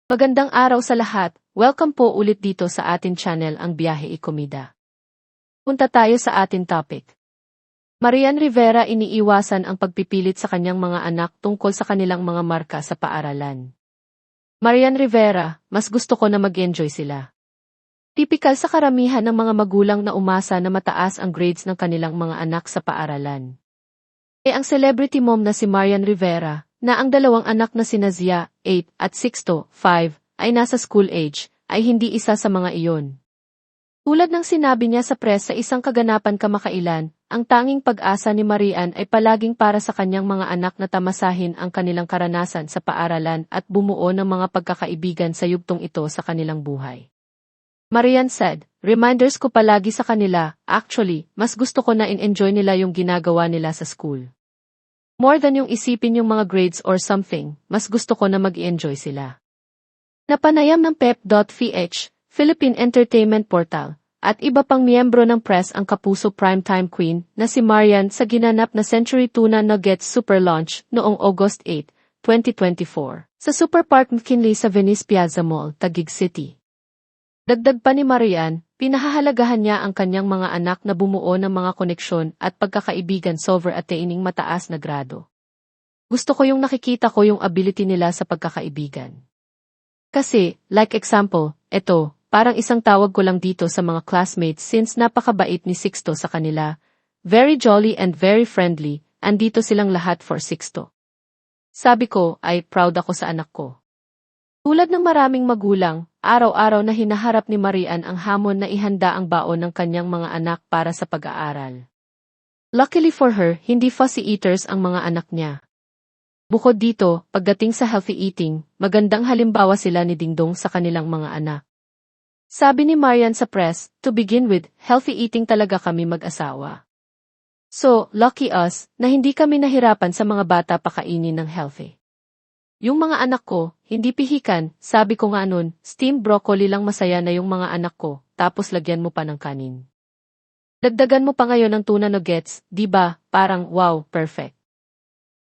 Magandang araw sa lahat, welcome po ulit dito sa atin channel ang Biyahe Ikomida. Punta tayo sa atin topic. Marian Rivera iniiwasan ang pagpipilit sa kanyang mga anak tungkol sa kanilang mga marka sa paaralan. Marian Rivera, mas gusto ko na mag-enjoy sila. Tipikal sa karamihan ng mga magulang na umasa na mataas ang grades ng kanilang mga anak sa paaralan. Ang celebrity mom na si Marian Rivera, na ang dalawang anak na sina Zia, 8 at Sixto, 5, ay nasa school age, ay hindi isa sa mga iyon. Tulad ng sinabi niya sa press sa isang kaganapan kamakailan, ang tanging pag-asa ni Marian ay palaging para sa kanyang mga anak na tamasahin ang kanilang karanasan sa paaralan at bumuo ng mga pagkakaibigan sa yugtong ito sa kanilang buhay. Marian said, "Reminders ko palagi sa kanila, actually, mas gusto ko na in-enjoy nila yung ginagawa nila sa school. More than yung isipin yung mga grades or something, mas gusto ko na mag-i-enjoy sila." Napanayam ng Pep.ph, Philippine Entertainment Portal, at iba pang miyembro ng press ang kapuso primetime queen na si Marian sa ginanap na Century Tuna Nuggets Super Launch noong August 8, 2024, sa Super Park McKinley sa Venice Piazza Mall, Taguig City. Dagdag pa ni Marian, pinahahalagahan niya ang kanyang mga anak na bumuo ng mga koneksyon at pagkakaibigan over attaining mataas na grado. Gusto ko yung nakikita ko yung ability nila sa pagkakaibigan. Kasi, like example, eto, parang isang tawag ko lang dito sa mga classmates since napakabait ni Sixto sa kanila, very jolly and very friendly, andito silang lahat for Sixto. Sabi ko, ay proud ako sa anak ko. Tulad ng maraming magulang, araw-araw na hinaharap ni Marian ang hamon na ihanda ang baon ng kanyang mga anak para sa pag-aaral. Luckily for her, hindi fussy eaters ang mga anak niya. Bukod dito, pagdating sa healthy eating, magandang halimbawa sila ni Dingdong sa kanilang mga anak. Sabi ni Marian sa press, "To begin with, healthy eating talaga kami mag-asawa. So, lucky us, na hindi kami nahirapan sa mga bata pakainin ng healthy. Yung mga anak ko, hindi pihikan, sabi ko nga nun, steamed broccoli lang masaya na yung mga anak ko, tapos lagyan mo pa ng kanin. Dagdagan mo pa ngayon ng tuna nuggets, di ba? Parang wow, perfect."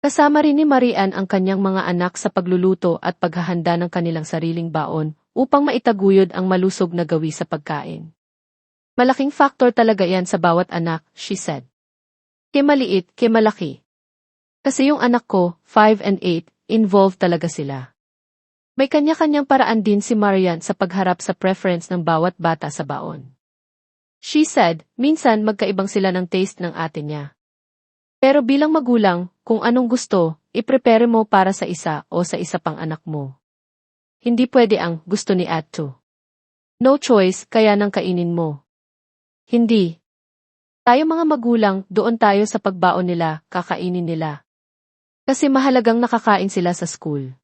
Kasama rin ni Marian ang kanyang mga anak sa pagluluto at paghahanda ng kanilang sariling baon upang maitaguyod ang malusog na gawi sa pagkain. Malaking factor talaga yan sa bawat anak, she said. Ke maliit, ke malaki. Kasi yung anak ko, 5 and 8, involved talaga sila. May kanya-kanyang paraan din si Marian sa pagharap sa preference ng bawat bata sa baon. She said, minsan magkaibang sila ng taste ng ate niya. Pero bilang magulang, kung anong gusto, i-prepare mo para sa isa o sa isa pang anak mo. Hindi pwede ang gusto ni Atto. No choice, kaya nang kainin mo. Hindi. Tayo mga magulang, doon tayo sa pagbaon nila, kakainin nila. Kasi mahalagang nakakain sila sa school.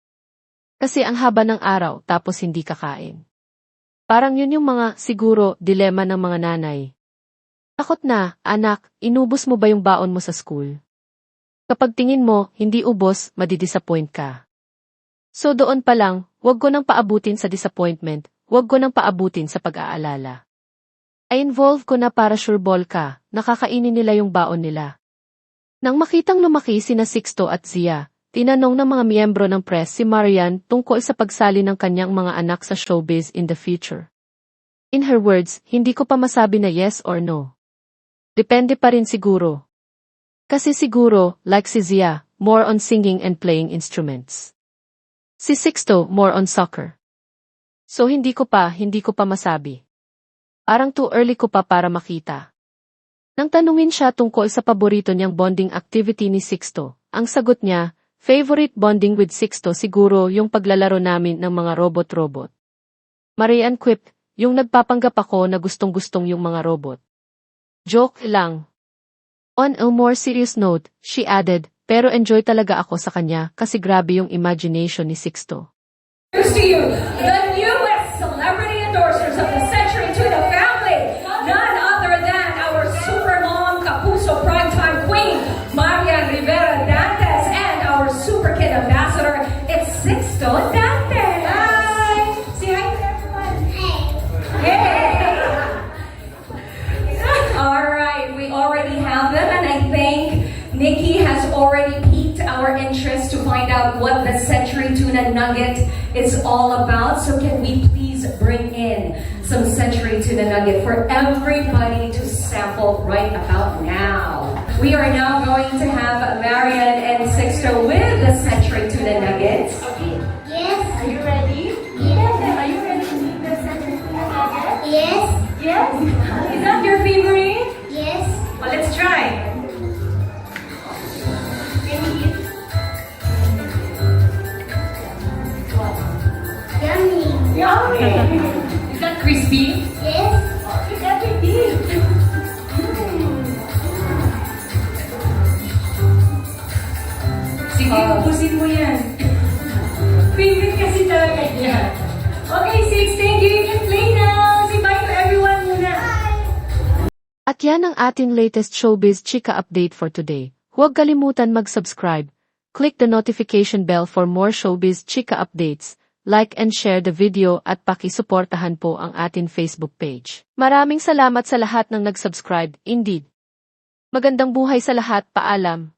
Kasi ang haba ng araw tapos hindi kakain. Parang yun yung mga, siguro, dilema ng mga nanay. Takot na, anak, inubos mo ba yung baon mo sa school? Kapag tingin mo, hindi ubos, madidisappoint ka. So doon pa lang, wag ko nang paabutin sa disappointment, wag ko nang paabutin sa pag-aalala. Ay involve ko na para sure ball ka, nakakainin nila yung baon nila. Nang makitang lumaki sina Sixto at Zia, tinanong ng mga miyembro ng press si Marian tungkol sa pagsali ng kanyang mga anak sa showbiz in the future. In her words, hindi ko pa masabi na yes or no. Depende pa rin siguro. Kasi siguro, like si Zia, more on singing and playing instruments. Si Sixto, more on soccer. So hindi ko pa masabi. Parang too early ko pa para makita. Nang tanungin siya tungkol sa paborito niyang bonding activity ni Sixto, ang sagot niya, favorite bonding with Sixto siguro yung paglalaro namin ng mga robot-robot. Marian quipped, yung nagpapanggap ako na gustong-gustong yung mga robot. Joke lang. On a more serious note, she added, pero enjoy talaga ako sa kanya kasi grabe yung imagination ni Sixto. Here's to you, the newest celebrity endorsers of the Century Tuna family, none other than our super mom kapuso primetime queen, Marian Rivera Dantes, and our super kid ambassador, it's Sixto Dantes. Hi! Say hi to everyone. Hey! All right, we already have them, and I think Nikki has already piqued our interest to find out what the Century Tuna Nugget it's all about. So can we please bring in some Century Tuna Nugget for everybody to sample right about now. We are now going to have Marian and Sixto with the Century Tuna Nuggets. Okay. Yes. Are you ready? Yes. Are you ready to eat the Century Tuna Nugget? Yes. Yes? Is that your favorite? Yes. Well, let's try. Can you eat? Yummy. Yummy! Is that crispy? Yes. You got to eat. Sige, ubusin mo yan. Favorite kasi talaga niya. Okay, Six, thank you. You can play now. Say bye to everyone muna. At yan ang ating latest showbiz chika update for today. Huwag kalimutan mag-subscribe. Click the notification bell for more showbiz chika updates. Like and share the video at pakisuportahan po ang ating Facebook page. Maraming salamat sa lahat ng nag-subscribe, indeed. Magandang buhay sa lahat, paalam.